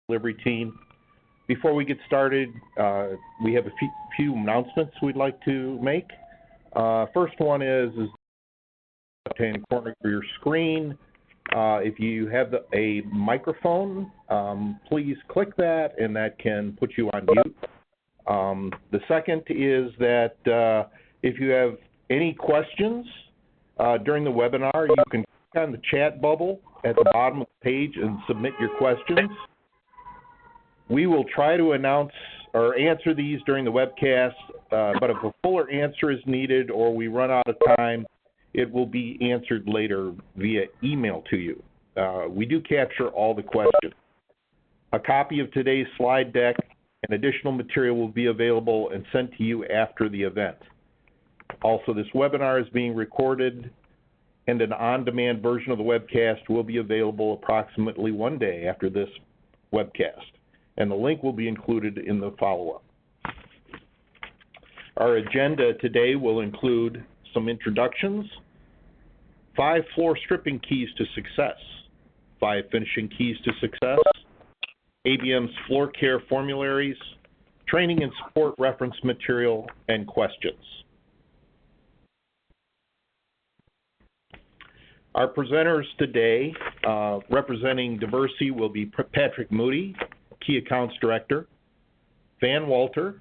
delivery team. Before we get started, we have a few announcements we'd like to make. First one is left-hand corner of your screen. If you have a microphone, please click that, and that can put you on mute. The second is that if you have any questions during the webinar, you can click on the chat bubble at the bottom of the page and submit your questions. We will try to announce or answer these during the webcast, but if a fuller answer is needed or we run out of time, it will be answered later via email to you. We do capture all the questions. A copy of today's slide deck and additional material will be available and sent to you after the event. Also, this webinar is being recorded, and an on-demand version of the webcast will be available approximately 1 day after this webcast, and the link will be included in the follow-up. Our agenda today will include some introductions, 5 floor stripping keys to success, 5 finishing keys to success, ABM's floor care formularies, training and support reference material, and questions. Our presenters today, representing Diversey, will be Patrick Moody, Key Accounts Director, Van Walter,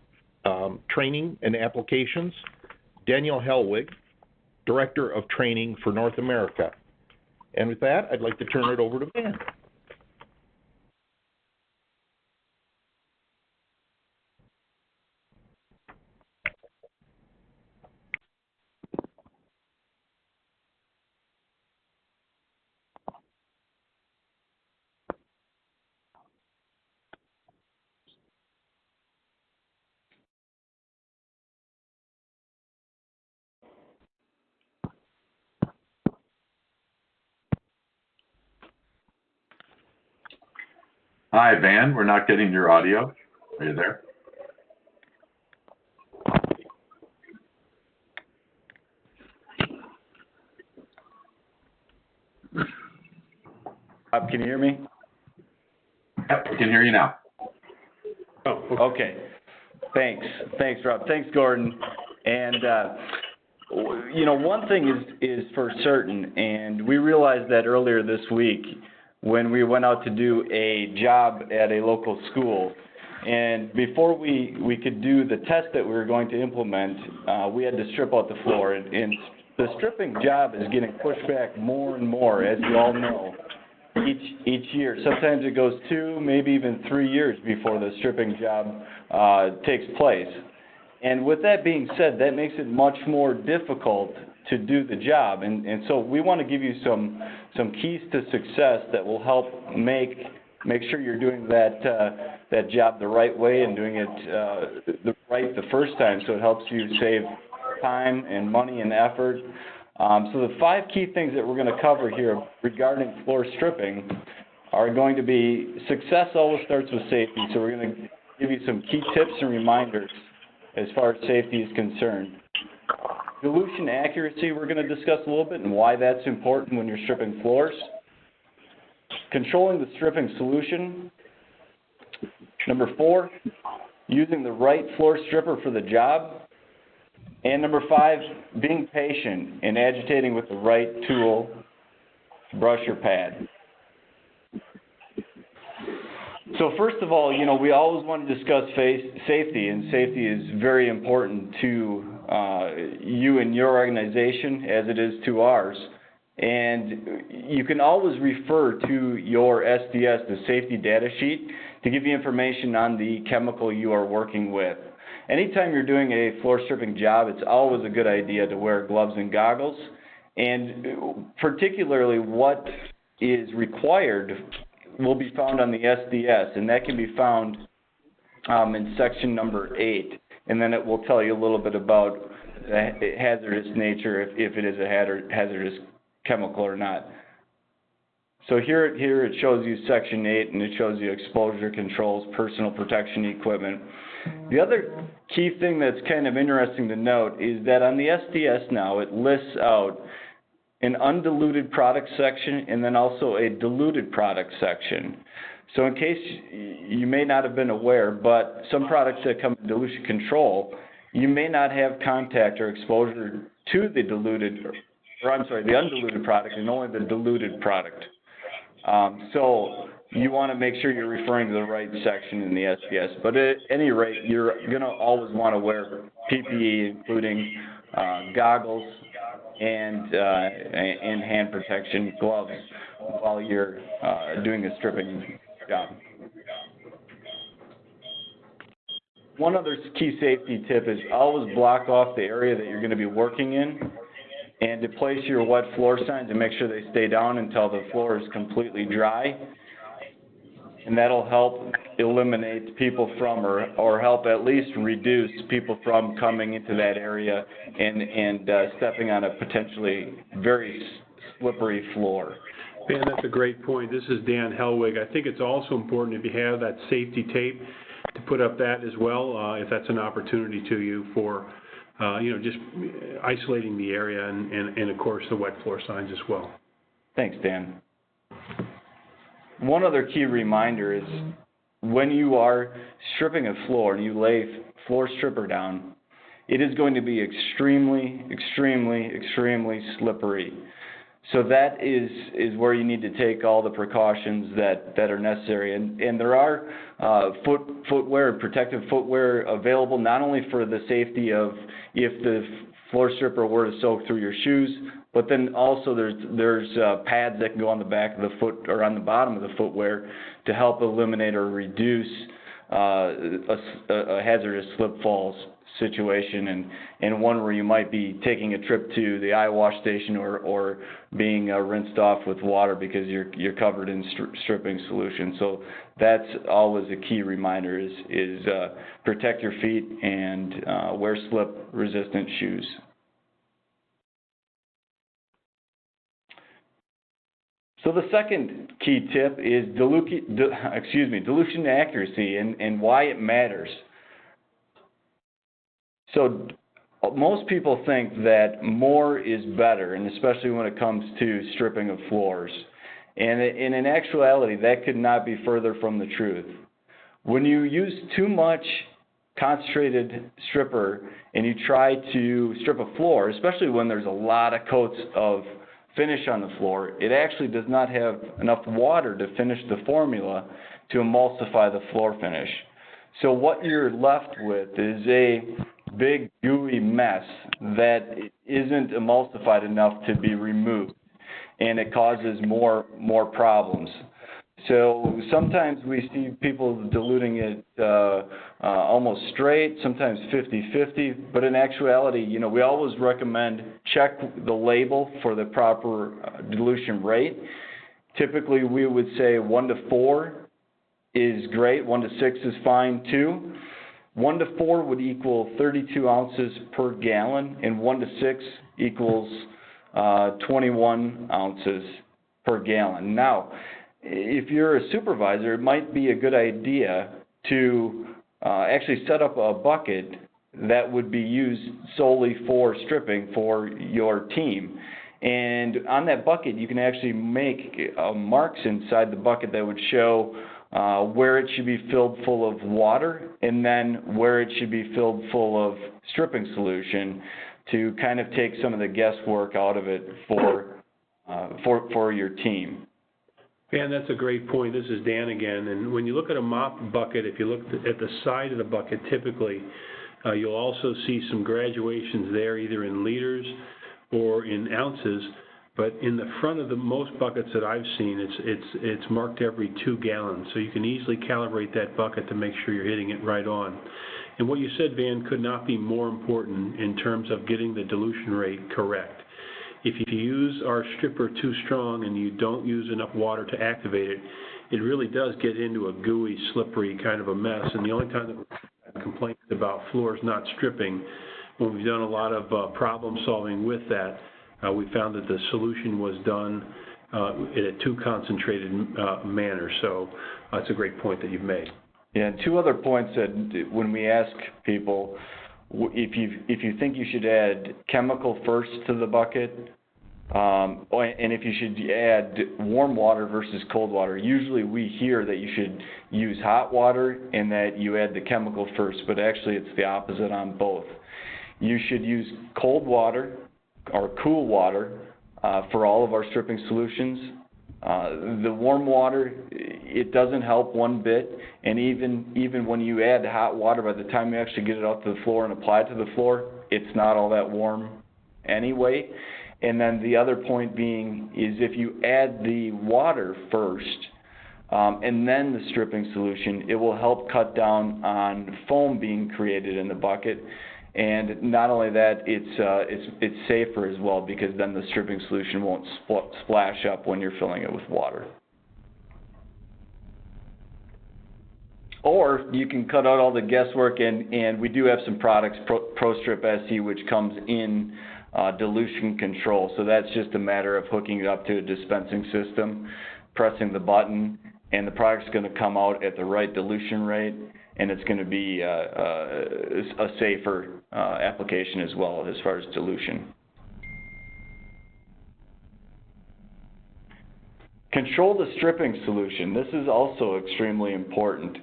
Training and Applications, Daniel Helwig, Director of Training for North America. And with that, I'd like to turn it over to Van. Hi, Van. We're not getting your audio. Are you there? Rob, can you hear me? Yep, we can hear you now. Oh, okay. Thanks, Rob. Thanks, Gordon. And you know, one thing is for certain, and we realized that earlier this week when we went out to do a job at a local school. And before we could do the test that we were going to implement, we had to strip out the floor. And the stripping job is getting pushed back more and more, as you all know, each year. Sometimes it goes 2, maybe even 3 years before the stripping job takes place. And with that being said, that makes it much more difficult to do the job. And so we want to give you some keys to success that will help make sure you're doing that job the right way and doing it the first time, so it helps you save time and money and effort. So the 5 key things that we're going to cover here regarding floor stripping are going to be success always starts with safety. So we're going to give you some key tips and reminders as far as safety is concerned. Dilution accuracy, we're going to discuss a little bit and why that's important when you're stripping floors. Controlling the stripping solution. Number 4, using the right floor stripper for the job. And number 5, being patient and agitating with the right tool, brush or pad. So first of all, you know, we always want to discuss safety, and safety is very important to you and your organization as it is to ours. And you can always refer to your SDS, the safety data sheet, to give you information on the chemical you are working with. Anytime you're doing a floor stripping job, it's always a good idea to wear gloves and goggles. And particularly what is required will be found on the SDS, and that can be found in section number 8. And then it will tell you a little bit about the hazardous nature, if it is a hazardous chemical or not. So here it shows you section 8, and it shows you exposure controls, personal protection equipment. The other key thing that's kind of interesting to note is that on the SDS now, it lists out an undiluted product section and then also a diluted product section. So in case you may not have been aware, but some products that come in dilution control, you may not have contact or exposure to the the undiluted product and only the diluted product. So you want to make sure you're referring to the right section in the SPS. But at any rate, you're going to always want to wear PPE, including goggles and hand protection gloves while you're doing a stripping job. One other key safety tip is always block off the area that you're going to be working in, and to place your wet floor signs and make sure they stay down until the floor is completely dry. And that'll help eliminate people from, or help at least reduce people from coming into that area and stepping on a potentially very slippery floor. Dan, that's a great point. This is Dan Helwig. I think it's also important if you have that safety tape to put up that as well, if that's an opportunity to you for, just isolating the area and of course, the wet floor signs as well. Thanks, Dan. One other key reminder is when you are stripping a floor and you lay floor stripper down, it is going to be extremely, extremely, extremely slippery. So that is where you need to take all the precautions that are necessary. And there are footwear, protective footwear available not only for the safety of if the floor stripper were to soak through your shoes, but then also there's pads that can go on the back of the foot or on the bottom of the footwear to help eliminate or reduce a hazardous slip falls situation and one where you might be taking a trip to the eye wash station or being rinsed off with water because you're covered in stripping solution. So that's always a key reminder is protect your feet and wear slip resistant shoes. So the second key tip is dilution accuracy and why it matters. So most people think that more is better, and especially when it comes to stripping of floors. And in actuality, that could not be further from the truth. When you use too much concentrated stripper and you try to strip a floor, especially when there's a lot of coats of finish on the floor, it actually does not have enough water to finish the formula to emulsify the floor finish. So what you're left with is a big gooey mess that isn't emulsified enough to be removed, and it causes more problems. So sometimes we see people diluting it almost straight, sometimes 50-50, but in actuality, we always recommend check the label for the proper dilution rate. Typically, we would say 1 to 4 is great, 1 to 6 is fine too. 1 to 4 would equal 32 ounces per gallon, and 1 to 6 equals 21 ounces per gallon. Now, if you're a supervisor, it might be a good idea to actually set up a bucket that would be used solely for stripping for your team. And on that bucket, you can actually make marks inside the bucket that would show where it should be filled full of water and then where it should be filled full of stripping solution to kind of take some of the guesswork out of it for your team. Dan, that's a great point. This is Dan again. And when you look at a mop bucket, if you look at the side of the bucket, typically you'll also see some graduations there, either in liters or in ounces. But in the front of the most buckets that I've seen, it's marked every 2 gallons. So you can easily calibrate that bucket to make sure you're hitting it right on. And what you said, Van, could not be more important in terms of getting the dilution rate correct. If you use our stripper too strong and you don't use enough water to activate it, it really does get into a gooey, slippery kind of a mess. And the only time that we've complained about floors not stripping, when we've done a lot of problem solving with that, we found that the solution was done in a too concentrated manner. So that's a great point that you've made. Yeah, and 2 other points that when we ask people, if you think you should add chemical first to the bucket And if you should add warm water versus cold water. Usually we hear that you should use hot water and that you add the chemical first, but actually it's the opposite on both. You should use cold water or cool water for all of our stripping solutions. The warm water, it doesn't help one bit, and even when you add hot water, by the time you actually get it out to the floor and apply it to the floor, it's not all that warm anyway. And then the other point being is if you add the water first and then the stripping solution, it will help cut down on foam being created in the bucket. And not only that, it's safer as well, because then the stripping solution won't splash up when you're filling it with water. Or you can cut out all the guesswork, and we do have some products, ProStrip SE, which comes in dilution control. So that's just a matter of hooking it up to a dispensing system, pressing the button, and the product's going to come out at the right dilution rate, and it's going to be a safer application as well as far as dilution. Control the stripping solution. This is also extremely important.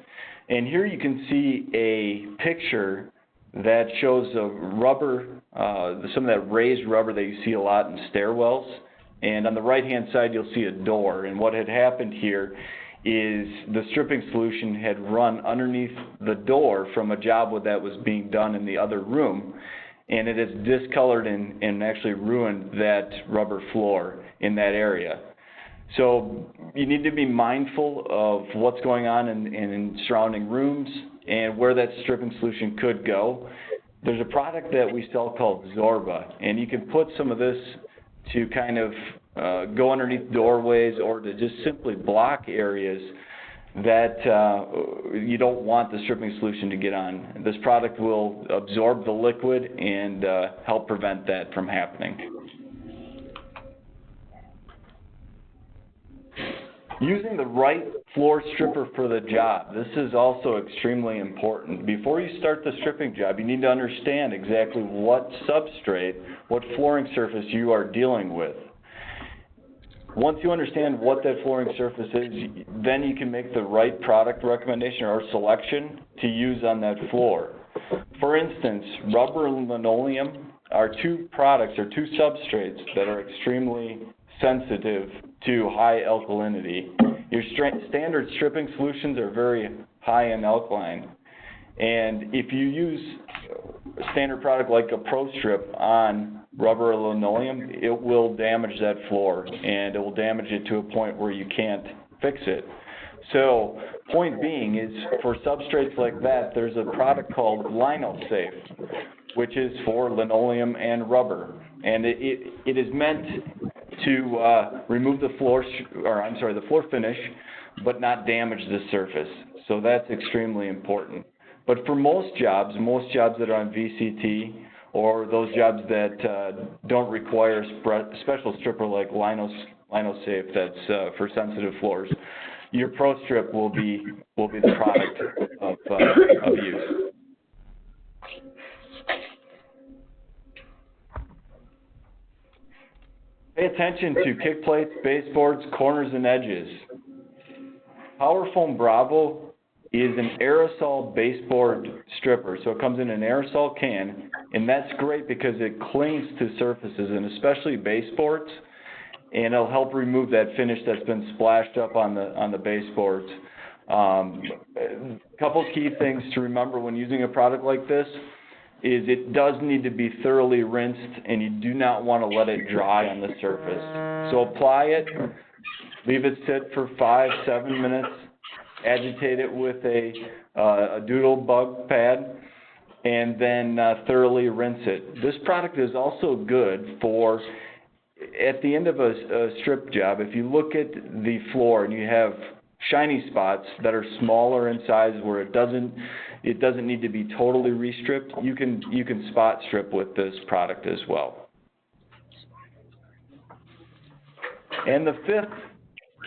And here you can see a picture that shows a rubber, some of that raised rubber that you see a lot in stairwells. And on the right-hand side, you'll see a door. And what had happened here is the stripping solution had run underneath the door from a job that was being done in the other room, and it has discolored and actually ruined that rubber floor in that area. So you need to be mindful of what's going on in surrounding rooms and where that stripping solution could go. There's a product that we sell called Zorba, and you can put some of this to kind of go underneath doorways or to just simply block areas that you don't want the stripping solution to get on. This product will absorb the liquid and help prevent that from happening. Using the right floor stripper for the job. This is also extremely important. Before you start the stripping job, you need to understand exactly what substrate, what flooring surface you are dealing with. Once you understand what that flooring surface is, then you can make the right product recommendation or selection to use on that floor. For instance, rubber and linoleum are two products or two substrates that are extremely sensitive to high alkalinity. Your standard stripping solutions are very high in alkaline. And if you use a standard product like a ProStrip on rubber or linoleum, it will damage that floor, and it will damage it to a point where you can't fix it. So, point being is, for substrates like that, there's a product called LinoSafe, which is for linoleum and rubber. And it is meant to remove the floor, the floor finish, but not damage the surface. So that's extremely important. But for most jobs that are on VCT, or those jobs that don't require a special stripper like LinoSafe that's for sensitive floors, your ProStrip will be the product of use. Pay attention to kick plates, baseboards, corners, and edges. PowerFoam Bravo is an aerosol baseboard stripper. So it comes in an aerosol can, and that's great because it clings to surfaces, and especially baseboards, and it'll help remove that finish that's been splashed up on the baseboards. A couple key things to remember when using a product like this is it does need to be thoroughly rinsed, and you do not want to let it dry on the surface. So apply it, leave it sit for 5-7 minutes, agitate it with a doodle bug pad, and then thoroughly rinse it. This product is also good for, at the end of a strip job, if you look at the floor and you have shiny spots that are smaller in size where it doesn't need to be totally restripped, you can spot strip with this product as well. And the fifth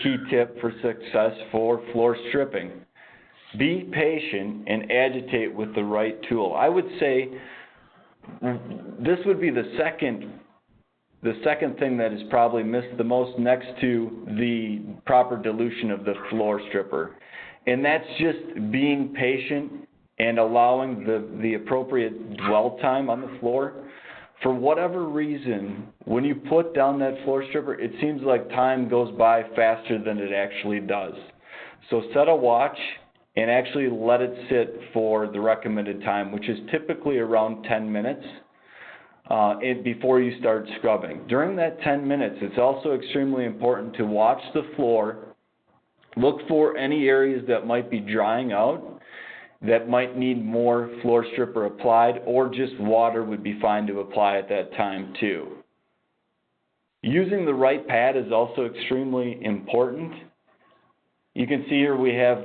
key tip for success for floor stripping: be patient and agitate with the right tool. I would say this would be the second the second thing that is probably missed the most next to the proper dilution of the floor stripper. And that's just being patient and allowing the appropriate dwell time on the floor. For whatever reason, when you put down that floor stripper, it seems like time goes by faster than it actually does. So set a watch and actually let it sit for the recommended time, which is typically around 10 minutes before you start scrubbing. During that 10 minutes, it's also extremely important to watch the floor, look for any areas that might be drying out, that might need more floor stripper applied, or just water would be fine to apply at that time too. Using the right pad is also extremely important. You can see here we have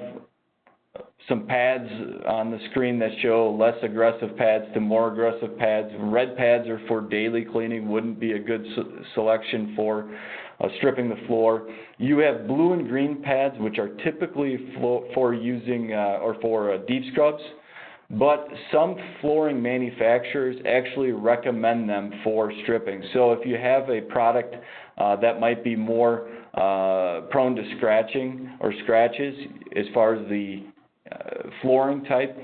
some pads on the screen that show less aggressive pads to more aggressive pads. Red pads are for daily cleaning, wouldn't be a good selection for stripping the floor. You have blue and green pads, which are typically for using or for deep scrubs, but some flooring manufacturers actually recommend them for stripping. So if you have a product that might be more prone to scratching or scratches as far as the flooring type,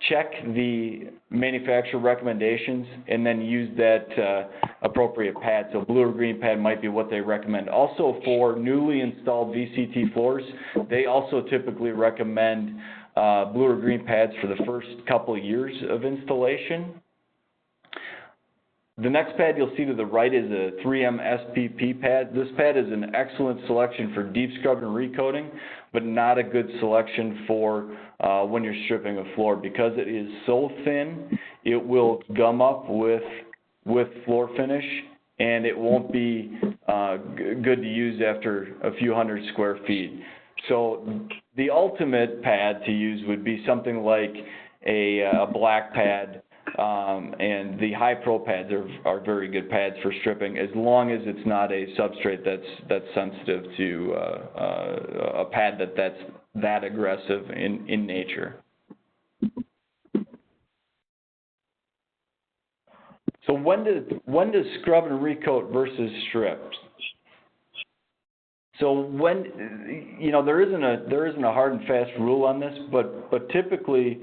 check the manufacturer recommendations and then use that appropriate pad. So blue or green pad might be what they recommend. Also for newly installed VCT floors, they also typically recommend blue or green pads for the first couple of years of installation. The next pad you'll see to the right is a 3M SPP pad. This pad is an excellent selection for deep scrub and recoating, but not a good selection for when you're stripping a floor because it is so thin, it will gum up with floor finish, and it won't be good to use after a few hundred square feet. So the ultimate pad to use would be something like a black pad, and the high pro pads are very good pads for stripping as long as it's not a substrate that's sensitive to a pad that's that aggressive in nature. So when does scrub and recoat versus strip? So when, you know, there isn't a hard and fast rule on this, but typically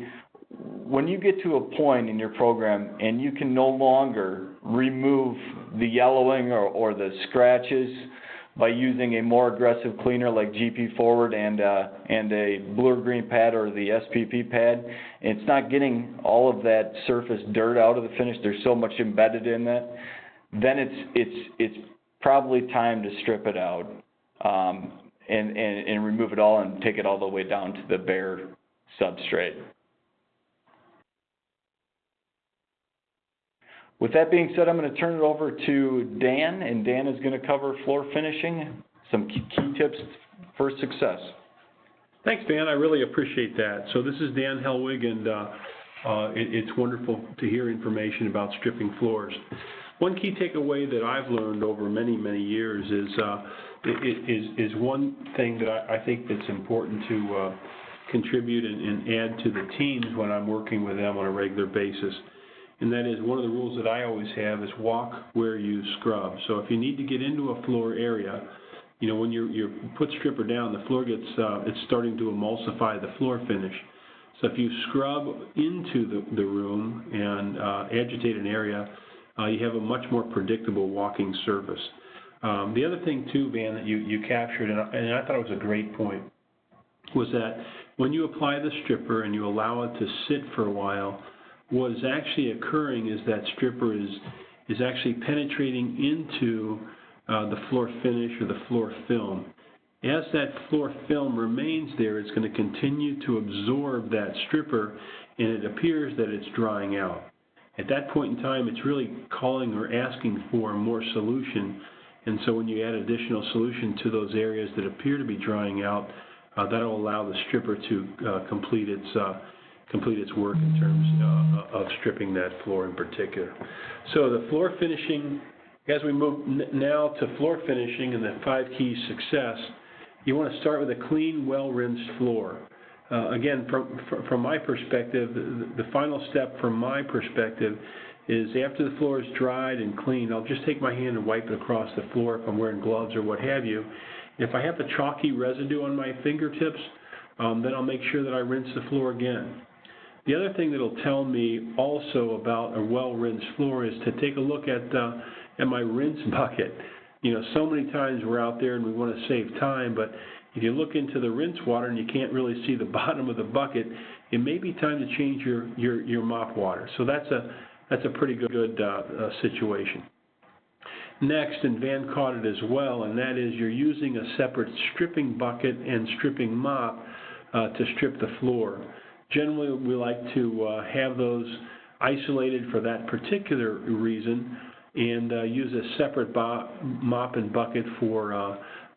when you get to a point in your program and you can no longer remove the yellowing or the scratches by using a more aggressive cleaner like GP Forward and a blue or green pad or the SPP pad, and it's not getting all of that surface dirt out of the finish, there's so much embedded in that, then it's probably time to strip it out and remove it all and take it all the way down to the bare substrate. With that being said, I'm going to turn it over to Dan, and Dan is going to cover floor finishing, some key tips for success. Thanks, Dan. I really appreciate that. So this is Dan Helwig, and it's wonderful to hear information about stripping floors. One key takeaway that I've learned over many, many years is one thing that I think that's important to contribute and add to the teams when I'm working with them on a regular basis. And that is one of the rules that I always have is walk where you scrub. So if you need to get into a floor area, you know, when you put stripper down, the floor gets, it's starting to emulsify the floor finish. So if you scrub into the room and agitate an area, you have a much more predictable walking surface. The other thing too, Van, that you captured, and I thought it was a great point, was that when you apply the stripper and you allow it to sit for a while, what is actually occurring is that stripper is actually penetrating into the floor finish or the floor film. As that floor film remains there, it's going to continue to absorb that stripper, and it appears that it's drying out. At that point in time, it's really calling or asking for more solution, and so when you add additional solution to those areas that appear to be drying out, that'll allow the stripper to complete its work in terms of stripping that floor in particular. So the floor finishing, as we move now to floor finishing and the 5 keys success, you want to start with a clean, well-rinsed floor. Again, from my perspective, the final step from my perspective is after the floor is dried and clean, I'll just take my hand and wipe it across the floor if I'm wearing gloves or what have you. If I have the chalky residue on my fingertips, then I'll make sure that I rinse the floor again. The other thing that'll tell me also about a well-rinsed floor is to take a look at my rinse bucket. You know, so many times we're out there and we want to save time, but if you look into the rinse water and you can't really see the bottom of the bucket, it may be time to change your mop water. So that's a pretty good situation. Next, and Van caught it as well, and that is you're using a separate stripping bucket and stripping mop to strip the floor. Generally, we like to have those isolated for that particular reason and use a separate mop and bucket for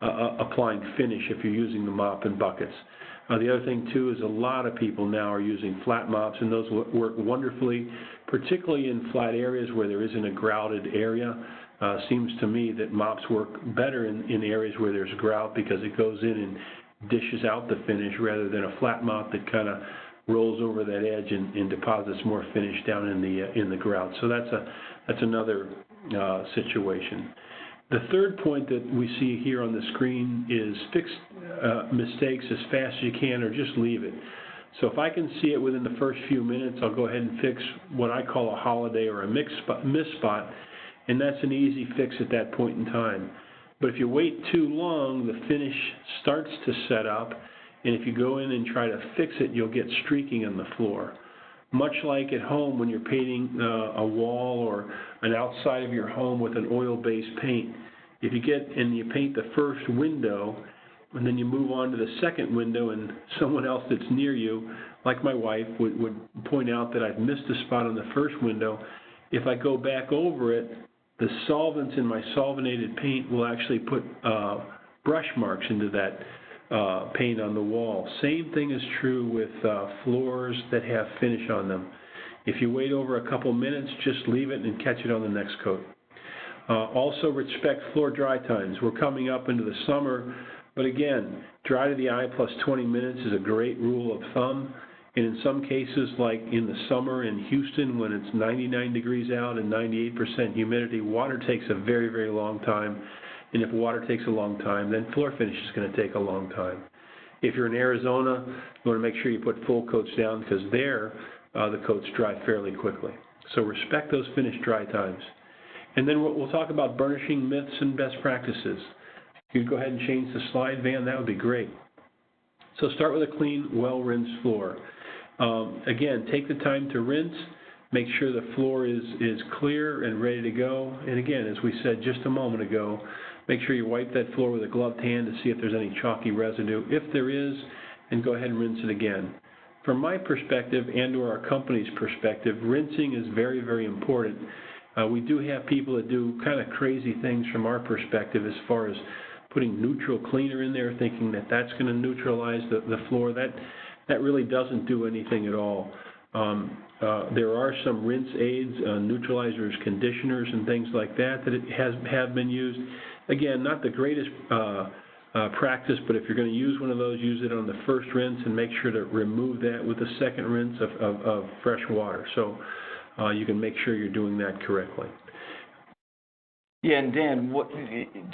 applying finish if you're using the mop and buckets. The other thing, too, is a lot of people now are using flat mops, and those work wonderfully, particularly in flat areas where there isn't a grouted area. Seems to me that mops work better in areas where there's grout because it goes in and dishes out the finish rather than a flat mop that kind of rolls over that edge and deposits more finish down in the grout. So that's another situation. The third point that we see here on the screen is fix mistakes as fast as you can, or just leave it. So if I can see it within the first few minutes, I'll go ahead and fix what I call a holiday or a miss spot, and that's an easy fix at that point in time. But if you wait too long, the finish starts to set up, and if you go in and try to fix it, you'll get streaking on the floor. Much like at home when you're painting a wall or an outside of your home with an oil-based paint, if you get and you paint the first window and then you move on to the second window and someone else that's near you, like my wife, would point out that I've missed a spot on the first window, if I go back over it, the solvents in my solventated paint will actually put brush marks into that paint on the wall. Same thing is true with floors that have finish on them. If you wait over a couple minutes, just leave it and catch it on the next coat. Also respect floor dry times. We're coming up into the summer, but again, dry to the eye plus 20 minutes is a great rule of thumb. And in some cases, like in the summer in Houston when it's 99 degrees out and 98% humidity, water takes a very, very long time. And if water takes a long time, then floor finish is going to take a long time. If you're in Arizona, you want to make sure you put full coats down because there the coats dry fairly quickly. So respect those finish dry times. And then we'll talk about burnishing myths and best practices. If you'd go ahead and change the slide, Van, that would be great. So start with a clean, well-rinsed floor. Again, take the time to rinse. Make sure the floor is clear and ready to go. And again, as we said just a moment ago, make sure you wipe that floor with a gloved hand to see if there's any chalky residue. If there is, then go ahead and rinse it again. From my perspective and or our company's perspective, rinsing is very, very important. We do have people that do kind of crazy things from our perspective as far as putting neutral cleaner in there, thinking that that's going to neutralize the floor. That really doesn't do anything at all. There are some rinse aids, neutralizers, conditioners, and things like that have been used. Again, not the greatest practice, but if you're going to use one of those, use it on the first rinse and make sure to remove that with the second rinse of fresh water. So you can make sure you're doing that correctly. Yeah, and Dan,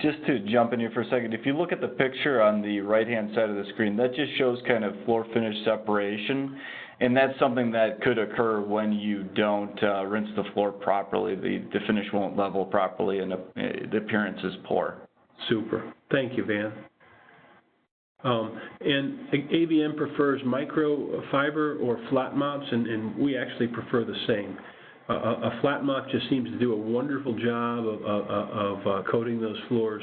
just to jump in here for a second, if you look at the picture on the right-hand side of the screen, that just shows kind of floor finish separation, and that's something that could occur when you don't rinse the floor properly. The finish won't level properly, and the appearance is poor. Super. Thank you, Van. And ABM prefers microfiber or flat mops, and we actually prefer the same. A flat mop just seems to do a wonderful job of coating those floors.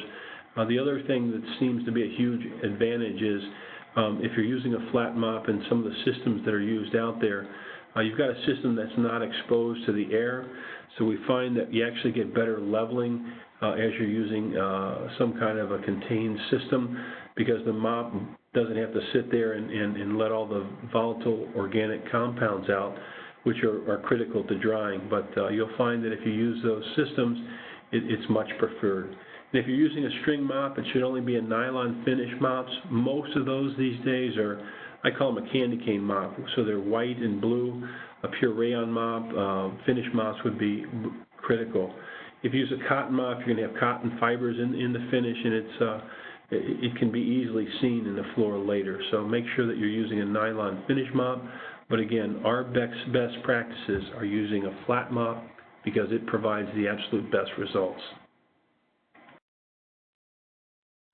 The other thing that seems to be a huge advantage is if you're using a flat mop and some of the systems that are used out there, you've got a system that's not exposed to the air, so we find that you actually get better leveling as you're using some kind of a contained system because the mop doesn't have to sit there and let all the volatile organic compounds out, which are critical to drying. But you'll find that if you use those systems, it's much preferred. And if you're using a string mop, it should only be a nylon finish mops. Most of those these days are I call them a candy cane mop. So they're white and blue. A pure rayon mop, finish mops would be critical. If you use a cotton mop, you're going to have cotton fibers in the finish, and it can be easily seen in the floor later. So make sure that you're using a nylon finish mop. But again, our best practices are using a flat mop because it provides the absolute best results.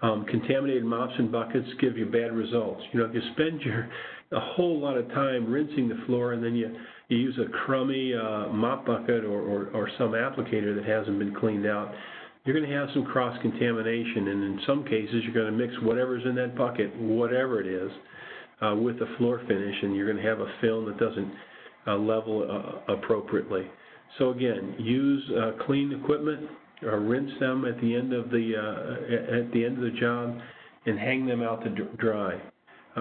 Contaminated mops and buckets give you bad results. You know, if you spend a whole lot of time rinsing the floor and then you use a crummy mop bucket or some applicator that hasn't been cleaned out, you're going to have some cross-contamination, and in some cases you're going to mix whatever's in that bucket, whatever it is, with the floor finish, and you're going to have a film that doesn't level appropriately. So again, use clean equipment, rinse them at the end of the job, and hang them out to dry.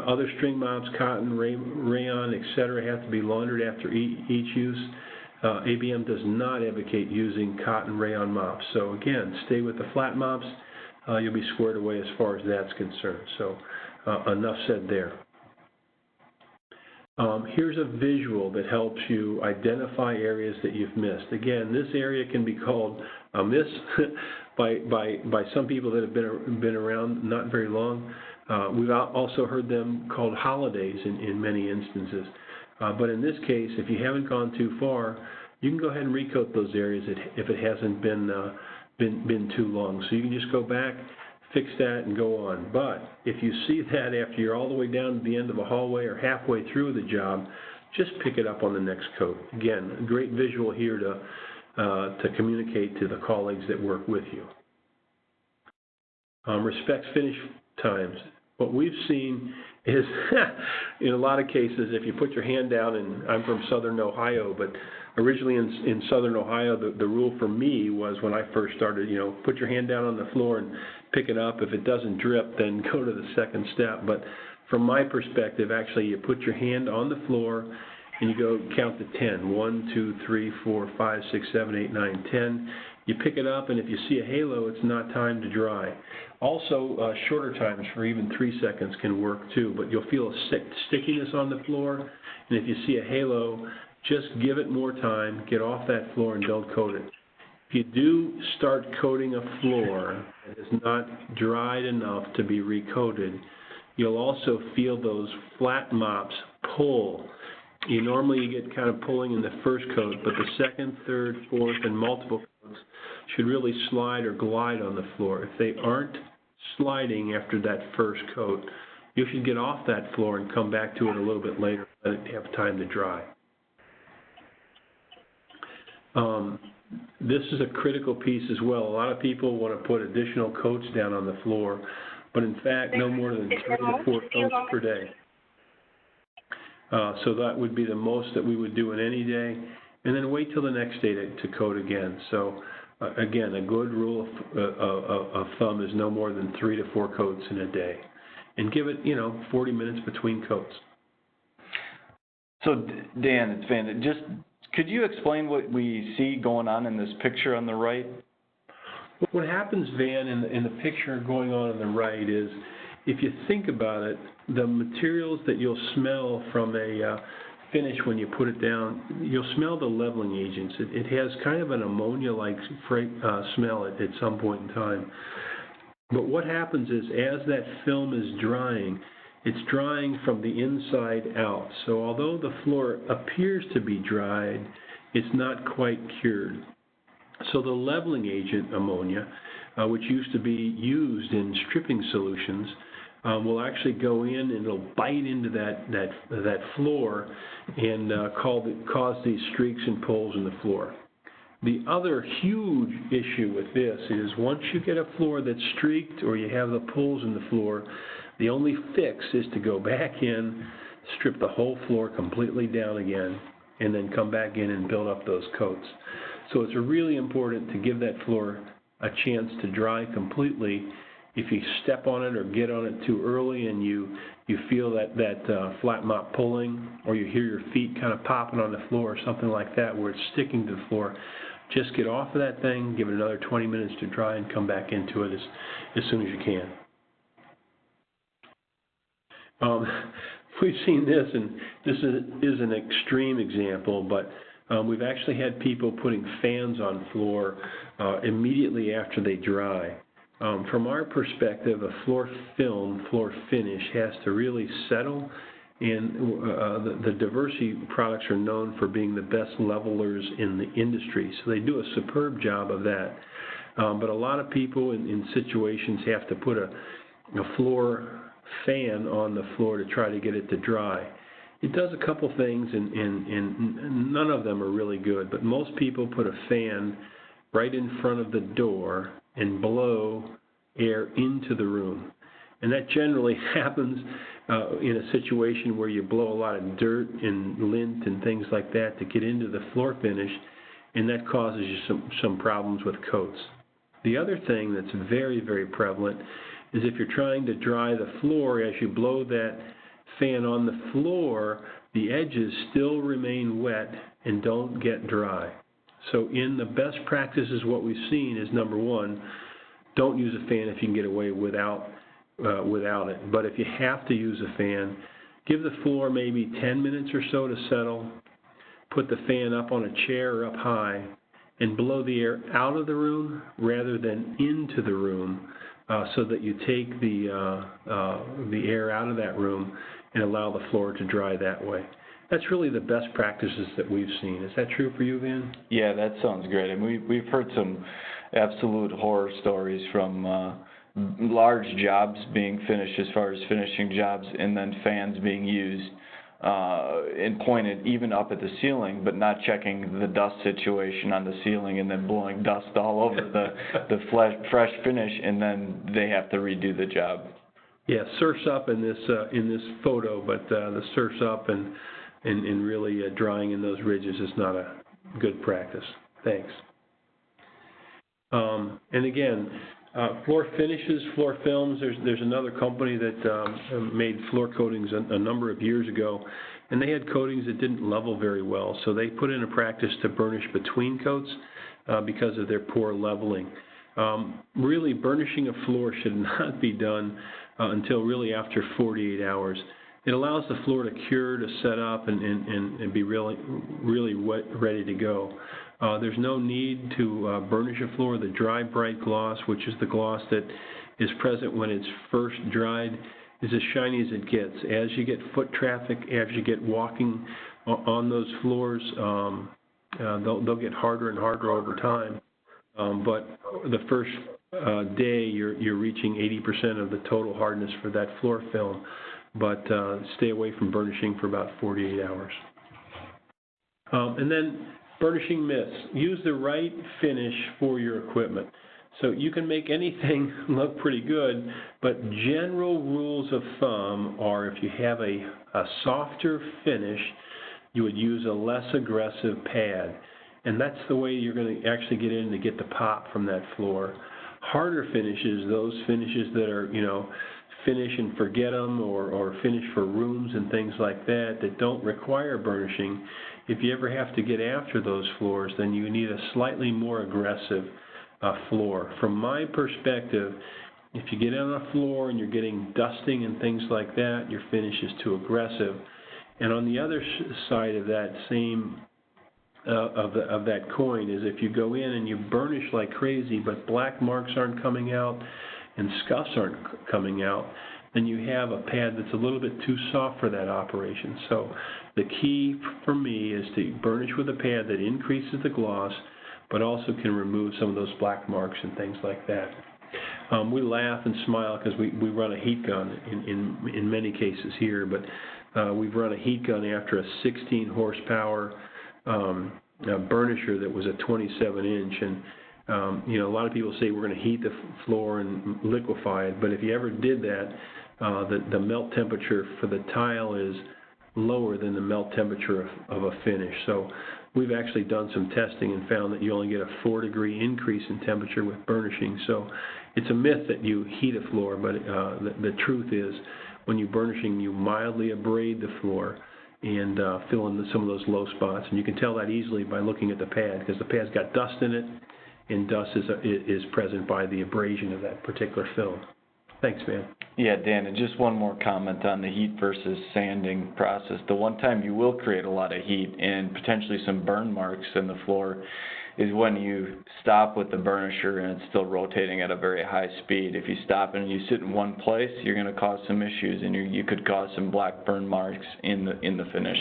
Other string mops, cotton, rayon, etc., have to be laundered after each use. ABM does not advocate using cotton rayon mops. So again, stay with the flat mops. You'll be squared away as far as that's concerned. So enough said there. Here's a visual that helps you identify areas that you've missed. Again, this area can be called a miss by some people that have been around not very long. We've also heard them called holidays in many instances. But in this case, if you haven't gone too far, you can go ahead and recoat those areas if it hasn't been too long. So you can just go back, fix that, and go on. But if you see that after you're all the way down to the end of a hallway or halfway through the job, just pick it up on the next coat. Again, a great visual here to communicate to the colleagues that work with you. Respect finish times. What we've seen is, in a lot of cases, if you put your hand down, and I'm from Southern Ohio, but originally in Southern Ohio, the rule for me was when I first started, you know, put your hand down on the floor and pick it up. If it doesn't drip, then go to the second step. But from my perspective, actually, you put your hand on the floor and you go count to 10. 1, 2, 3, 4, 5, 6, 7, 8, 9, 10. You pick it up, and if you see a halo, it's not time to dry. Also, shorter times for even 3 seconds can work too, but you'll feel a stickiness on the floor, and if you see a halo, just give it more time, get off that floor, and don't coat it. If you do start coating a floor that is not dried enough to be recoated, you'll also feel those flat mops pull. Normally you get kind of pulling in the first coat, but the second, third, fourth, and multiple coats should really slide or glide on the floor. If they aren't sliding after that first coat, you should get off that floor and come back to it a little bit later, let it have time to dry. This is a critical piece as well. A lot of people want to put additional coats down on the floor, but in fact, no more than 3 to 4 coats per day. So that would be the most that we would do in any day, and then wait till the next day to coat again. So again, a good rule of thumb is no more than 3 to 4 coats in a day, and give it 40 minutes between coats. So Dan, it's Van. Just could you explain what we see going on in this picture on the right? What happens, Van, in the picture going on the right is, if you think about it, the materials that you'll smell from a finish when you put it down, you'll smell the leveling agents. It has kind of an ammonia-like smell at some point in time. But what happens is, as that film is drying, it's drying from the inside out. So although the floor appears to be dried, it's not quite cured. So the leveling agent, ammonia, which used to be used in stripping solutions, will actually go in and it'll bite into that floor and cause these streaks and pulls in the floor. The other huge issue with this is, once you get a floor that's streaked or you have the pulls in the floor, the only fix is to go back in, strip the whole floor completely down again, and then come back in and build up those coats. So it's really important to give that floor a chance to dry completely. If you step on it or get on it too early and you feel that flat mop pulling, or you hear your feet kind of popping on the floor or something like that where it's sticking to the floor, just get off of that thing, give it another 20 minutes to dry, and come back into it as soon as you can. we've seen this, and this is an extreme example, but we've actually had people putting fans on floor immediately after they dry. From our perspective, a floor film, floor finish, has to really settle, and the Diversity products are known for being the best levelers in the industry, so they do a superb job of that. But a lot of people in situations have to put a floor fan on the floor to try to get it to dry. It does a couple things, and none of them are really good, but most people put a fan right in front of the door and blow air into the room. And that generally happens in a situation where you blow a lot of dirt and lint and things like that to get into the floor finish, and that causes you some problems with coats. The other thing that's very, very prevalent is if you're trying to dry the floor, as you blow that fan on the floor, the edges still remain wet and don't get dry. So in the best practices, what we've seen is, number one, don't use a fan if you can get away without it. But if you have to use a fan, give the floor maybe 10 minutes or so to settle, put the fan up on a chair or up high, and blow the air out of the room rather than into the room, so that you take the air out of that room and allow the floor to dry that way. That's really the best practices that we've seen. Is that true for you, Van? Yeah, that sounds great. And we've heard some absolute horror stories from large jobs being finished, as far as finishing jobs, and then fans being used and pointed even up at the ceiling, but not checking the dust situation on the ceiling, and then blowing dust all over the fresh finish, and then they have to redo the job. Yeah, surf's up in this photo, but the surf's up and really drying in those ridges is not a good practice. Thanks. And again, floor finishes, floor films, there's another company that made floor coatings a number of years ago, and they had coatings that didn't level very well, so they put in a practice to burnish between coats because of their poor leveling. Really, burnishing a floor should not be done until really after 48 hours. It allows the floor to cure, to set up, and be really wet, ready to go. There's no need to burnish a floor. The dry bright gloss, which is the gloss that is present when it's first dried, is as shiny as it gets. As you get foot traffic, as you get walking on those floors, they'll get harder and harder over time. But the first day, you're reaching 80% of the total hardness for that floor film. But stay away from burnishing for about 48 hours. And then burnishing myths. Use the right finish for your equipment. So you can make anything look pretty good, but general rules of thumb are, if you have a softer finish, you would use a less aggressive pad. And that's the way you're going to actually get in to get the pop from that floor. Harder finishes, those finishes that are, finish and forget them, or finish for rooms and things like that don't require burnishing, if you ever have to get after those floors, then you need a slightly more aggressive floor. From my perspective, if you get on a floor and you're getting dusting and things like that, your finish is too aggressive. And on the other side of that same of that coin is, if you go in and you burnish like crazy, but black marks aren't coming out and scuffs aren't coming out, then you have a pad that's a little bit too soft for that operation. So the key for me is to burnish with a pad that increases the gloss, but also can remove some of those black marks and things like that. We laugh and smile because we run a heat gun in many cases here, but we've run a heat gun after a 16 horsepower burnisher that was a 27-inch, and a lot of people say we're going to heat the floor and liquefy it, but if you ever did that, the melt temperature for the tile is lower than the melt temperature of a finish. So we've actually done some testing and found that you only get a 4-degree increase in temperature with burnishing. So it's a myth that you heat a floor, but the truth is, when you're burnishing, you mildly abrade the floor and fill in some of those low spots. And you can tell that easily by looking at the pad, because the pad's got dust in it, and dust is present by the abrasion of that particular film. Thanks, Van. Yeah, Dan, and just one more comment on the heat versus sanding process. The one time you will create a lot of heat and potentially some burn marks in the floor is when you stop with the burnisher and it's still rotating at a very high speed. If you stop and you sit in one place, you're going to cause some issues, and you could cause some black burn marks in the finish.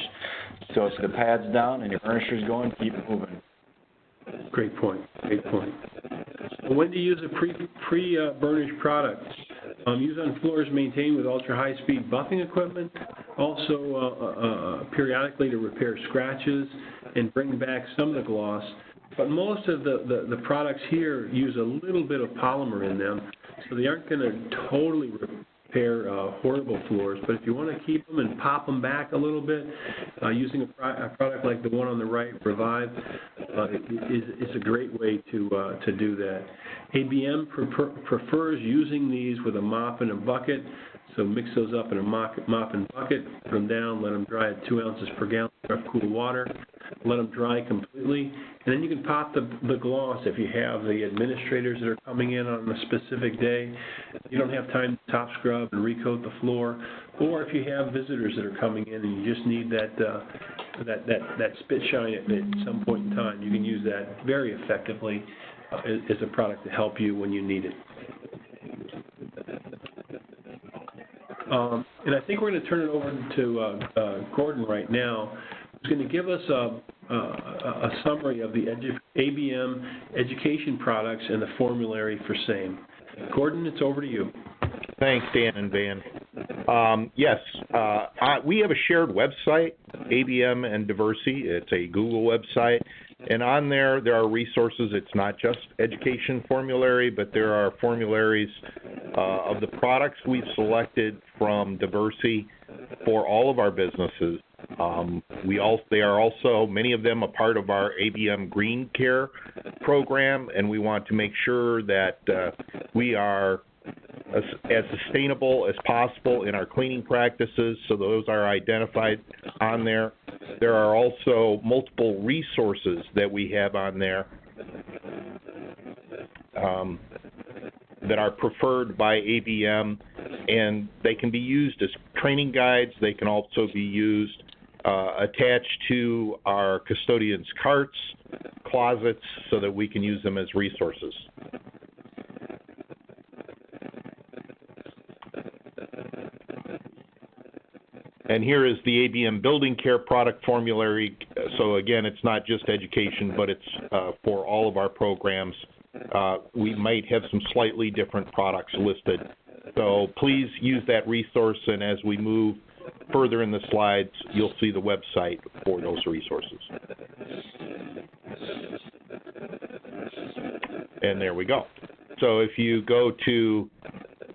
So if the pad's down and your burnisher's going, keep it moving. Great point. Great point. When to use a pre-burnished product? Use on floors maintained with ultra-high-speed buffing equipment. Also, periodically to repair scratches and bring back some of the gloss. But most of the products here use a little bit of polymer in them, so they aren't going to totally repair horrible floors. But if you want to keep them and pop them back a little bit, using a product like the one on the right, Revive, is a great way to do that. ABM prefers using these with a mop and a bucket. So mix those up in a mop and bucket, put them down, let them dry at 2 ounces per gallon of cool water, let them dry completely, and then you can pop the gloss if you have the administrators that are coming in on a specific day. You don't have time to top scrub and recoat the floor, or if you have visitors that are coming in and you just need that spit shine at some point in time, you can use that very effectively as a product to help you when you need it. And I think we're going to turn it over to Gordon right now, who's going to give us a summary of the ABM education products and the formulary for same. Gordon, it's over to you. Thanks, Dan and Van. Yes, we have a shared website, ABM and Diversity. It's a Google website. And on there are resources. It's not just education formulary, but there are formularies of the products we've selected from Diversity for all of our businesses. They are also, many of them, a part of our ABM Green Care program, and we want to make sure that we are as sustainable as possible in our cleaning practices, so those are identified on there. There are also multiple resources that we have on there that are preferred by ABM, and they can be used as training guides. They can also be used attached to our custodians' carts, closets, so that we can use them as resources. And here is the ABM Building Care product formulary. So again, it's not just education, but it's for all of our programs. We might have some slightly different products listed. So please use that resource, and as we move further in the slides, you'll see the website for those resources. And there we go. So if you go to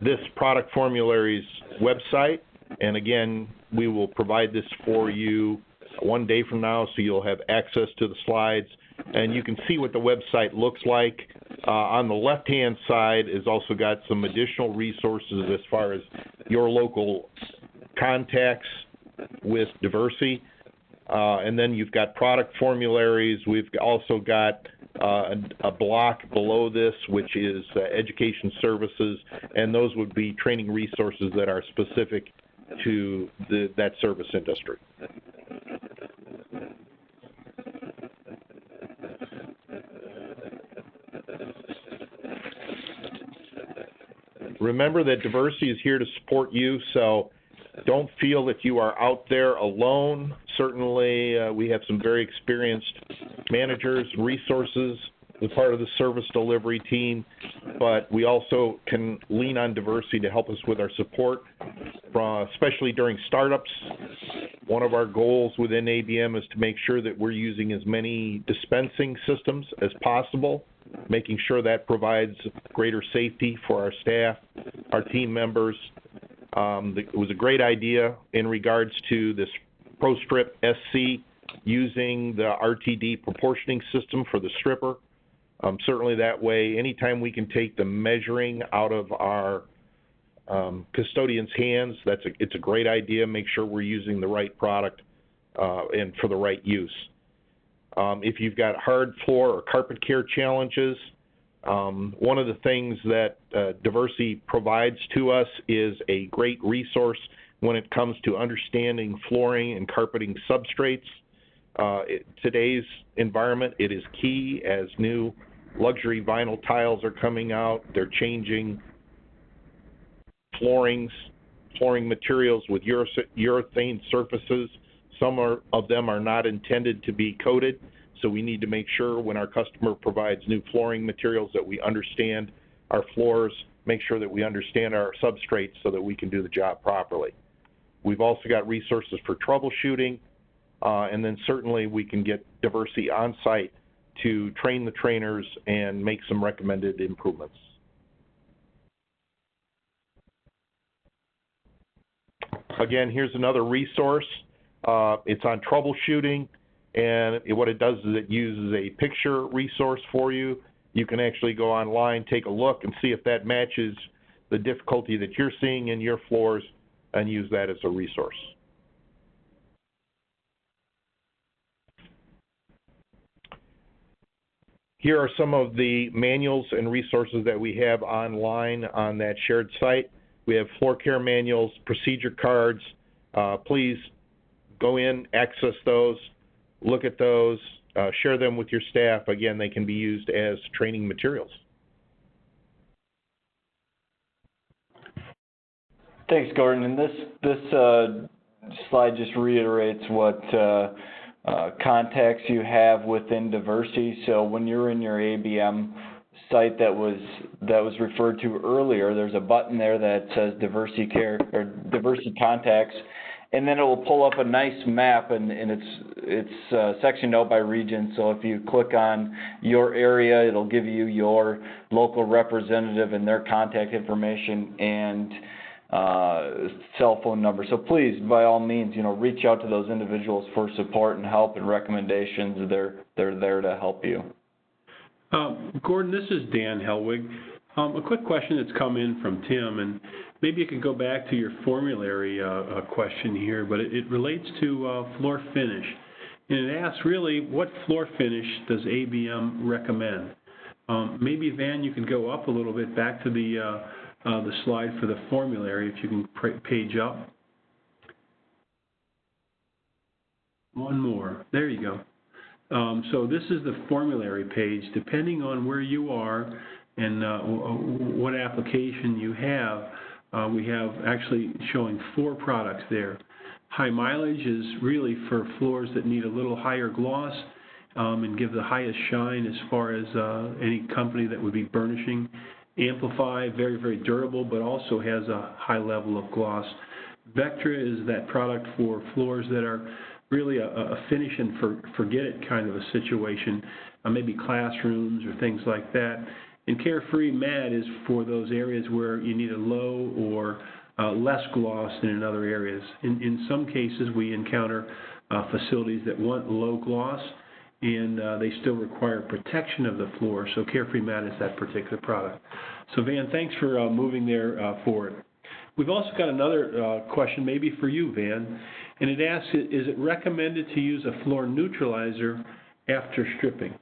this product formulary's website, and again, we will provide this for you one day from now, so you'll have access to the slides, and you can see what the website looks like. On the left-hand side is also got some additional resources as far as your local contacts with Diversity. And then you've got product formularies. We've also got a block below this, which is education services, and those would be training resources that are specific to that service industry. Remember that Diversity is here to support you, so don't feel that you are out there alone. Certainly, we have some very experienced managers, resources as part of the service delivery team, but we also can lean on Diversity to help us with our support, especially during startups. One of our goals within ABM is to make sure that we're using as many dispensing systems as possible, making sure that provides greater safety for our staff, our team members. It was a great idea in regards to this ProStrip SC using the RTD proportioning system for the stripper. Certainly that way, anytime we can take the measuring out of our custodians' hands, it's a great idea. Make sure we're using the right product and for the right use. If you've got hard floor or carpet care challenges, One of the things that Diversity provides to us is a great resource when it comes to understanding flooring and carpeting substrates. Today's environment, it is key as new luxury vinyl tiles are coming out. They're changing flooring materials with urethane surfaces. Some of them are not intended to be coated, so we need to make sure when our customer provides new flooring materials that we understand our floors, make sure that we understand our substrates so that we can do the job properly. We've also got resources for troubleshooting, and then certainly we can get Diversity on site to train the trainers and make some recommended improvements. Again, here's another resource. It's on troubleshooting, and what it does is it uses a picture resource for you. You can actually go online, take a look, and see if that matches the difficulty that you're seeing in your floors, and use that as a resource. Here are some of the manuals and resources that we have online on that shared site. We have floor care manuals, procedure cards. Please go in, access those, look at those, share them with your staff. Again, they can be used as training materials. Thanks, Gordon. And this slide just reiterates what contacts you have within Diversity. So when you're in your ABM site that was referred to earlier, there's a button there that says Diversity Care or Diversity Contacts, and then it will pull up a nice map, and it's sectioned out by region. So if you click on your area, it'll give you your local representative and their contact information and cell phone number. So please, by all means, reach out to those individuals for support and help and recommendations. They're there to help you. Gordon, this is Dan Helwig. A quick question that's come in from Tim, and maybe you could go back to your formulary question here, but it relates to floor finish. And it asks really, what floor finish does ABM recommend? Maybe, Van, you can go up a little bit back to the slide for the formulary, if you can page up. One more. There you go. So this is the formulary page. Depending on where you are and what application you have, we have actually showing 4 products there. High mileage is really for floors that need a little higher gloss and give the highest shine as far as any company that would be burnishing. Amplify, very, very durable, but also has a high level of gloss. Vectra is that product for floors that are really a finish and forget it kind of a situation, maybe classrooms or things like that. And Carefree Matte is for those areas where you need a low or less gloss than in other areas. In some cases, we encounter facilities that want low gloss, and they still require protection of the floor, so Carefree Matte is that particular product. So Van, thanks for moving there forward. We've also got another question maybe for you, Van, and it asks, is it recommended to use a floor neutralizer after stripping?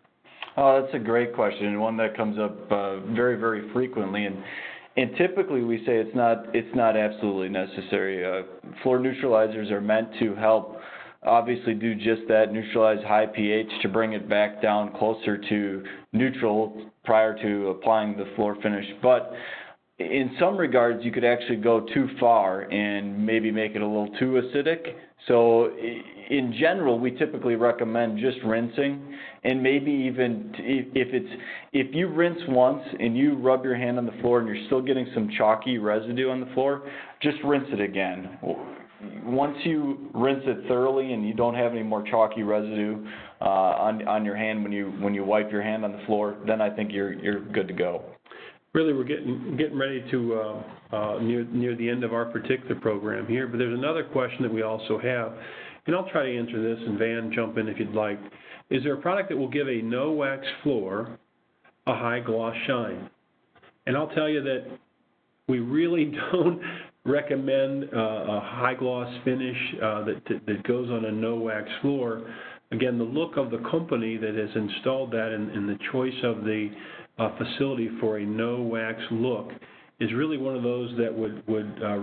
Oh, that's a great question, and one that comes up very, very frequently. And typically we say it's not absolutely necessary. Floor neutralizers are meant to help obviously do just that, neutralize high pH to bring it back down closer to neutral prior to applying the floor finish. But in some regards, you could actually go too far and maybe make it a little too acidic. So in general, we typically recommend just rinsing, and maybe even if you rinse once and you rub your hand on the floor and you're still getting some chalky residue on the floor, just rinse it again. Once you rinse it thoroughly and you don't have any more chalky residue on your hand when you wipe your hand on the floor, then I think you're good to go. Really, we're getting ready to near the end of our particular program here, but there's another question that we also have, and I'll try to answer this, and Van, jump in if you'd like. Is there a product that will give a no-wax floor a high gloss shine? And I'll tell you that we really don't recommend a high gloss finish that goes on a no-wax floor. Again, the look of the company that has installed that and the choice of the facility for a no wax look is really one of those that would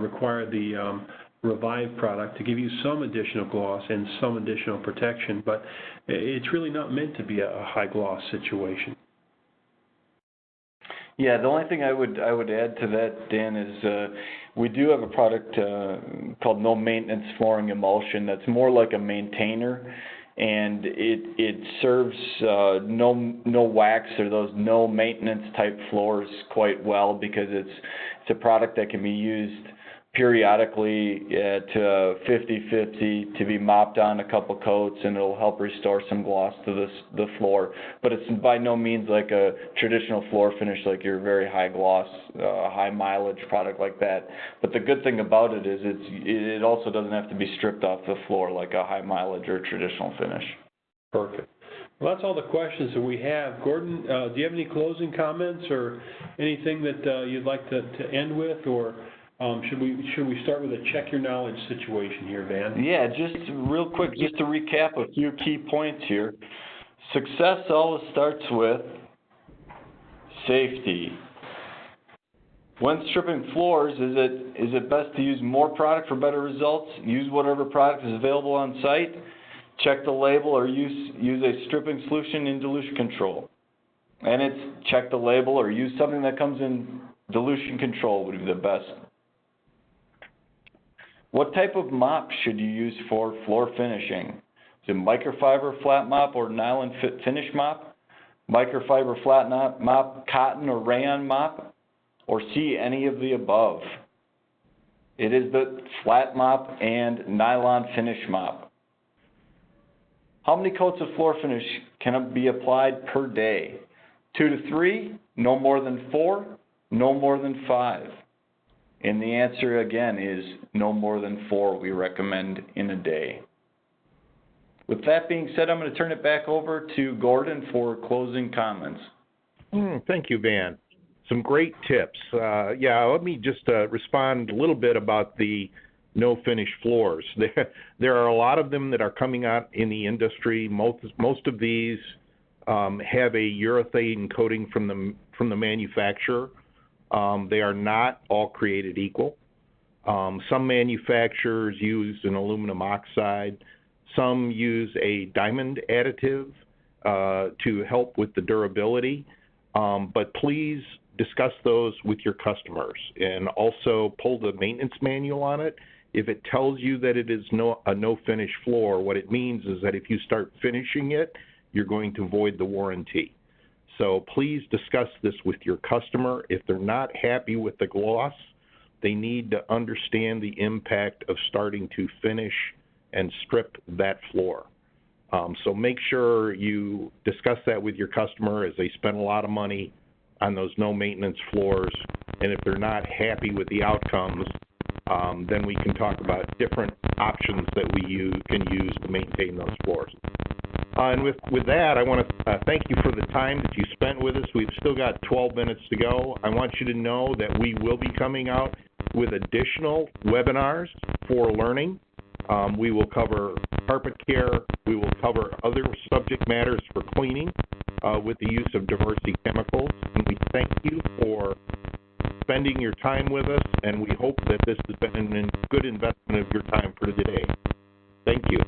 require the Revive product to give you some additional gloss and some additional protection, but it's really not meant to be a high gloss situation. Yeah, the only thing I would add to that, Dan, is we do have a product called No Maintenance Flooring Emulsion that's more like a maintainer, and it serves no wax or those no maintenance type floors quite well, because it's a product that can be used periodically at 50-50 to be mopped on a couple coats, and it'll help restore some gloss to the floor. But it's by no means like a traditional floor finish, like your very high gloss, high mileage product like that. But the good thing about it is it also doesn't have to be stripped off the floor like a high mileage or traditional finish. Perfect. Well, that's all the questions that we have. Gordon, do you have any closing comments or anything that you'd like to end with, or should we start with a check your knowledge situation here, Van? Yeah, just real quick, just to recap a few key points here. Success always starts with safety. When stripping floors, is it best to use more product for better results? Use whatever product is available on site. Check the label, or use a stripping solution in dilution control. And it's check the label or use something that comes in dilution control would be the best. What type of mop should you use for floor finishing? Is it microfiber flat mop or nylon finish mop? Microfiber flat mop, cotton or rayon mop? Or C, any of the above? It is the flat mop and nylon finish mop. How many coats of floor finish can be applied per day? 2 to 3, no more than 4, no more than 5. And the answer again is no more than 4 we recommend in a day. With that being said, I'm going to turn it back over to Gordon for closing comments. Thank you, Van. Some great tips. Let me just respond a little bit about the no finish floors. There are a lot of them that are coming out in the industry. Most of these have a urethane coating from the manufacturer. They are not all created equal. Some manufacturers use an aluminum oxide. Some use a diamond additive to help with the durability. But please discuss those with your customers, and also pull the maintenance manual on it. If it tells you that it is a no finish floor, what it means is that if you start finishing it, you're going to void the warranty. So please discuss this with your customer. If they're not happy with the gloss, they need to understand the impact of starting to finish and strip that floor. So make sure you discuss that with your customer, as they spend a lot of money on those no maintenance floors. And if they're not happy with the outcomes, then we can talk about different options that we can use to maintain those floors. And with that, I want to thank you for the time that you spent with us. We've still got 12 minutes to go. I want you to know that we will be coming out with additional webinars for learning. We will cover carpet care. We will cover other subject matters for cleaning with the use of diversity chemicals. And we thank you for spending your time with us, and we hope that this has been a good investment of your time for today. Thank you.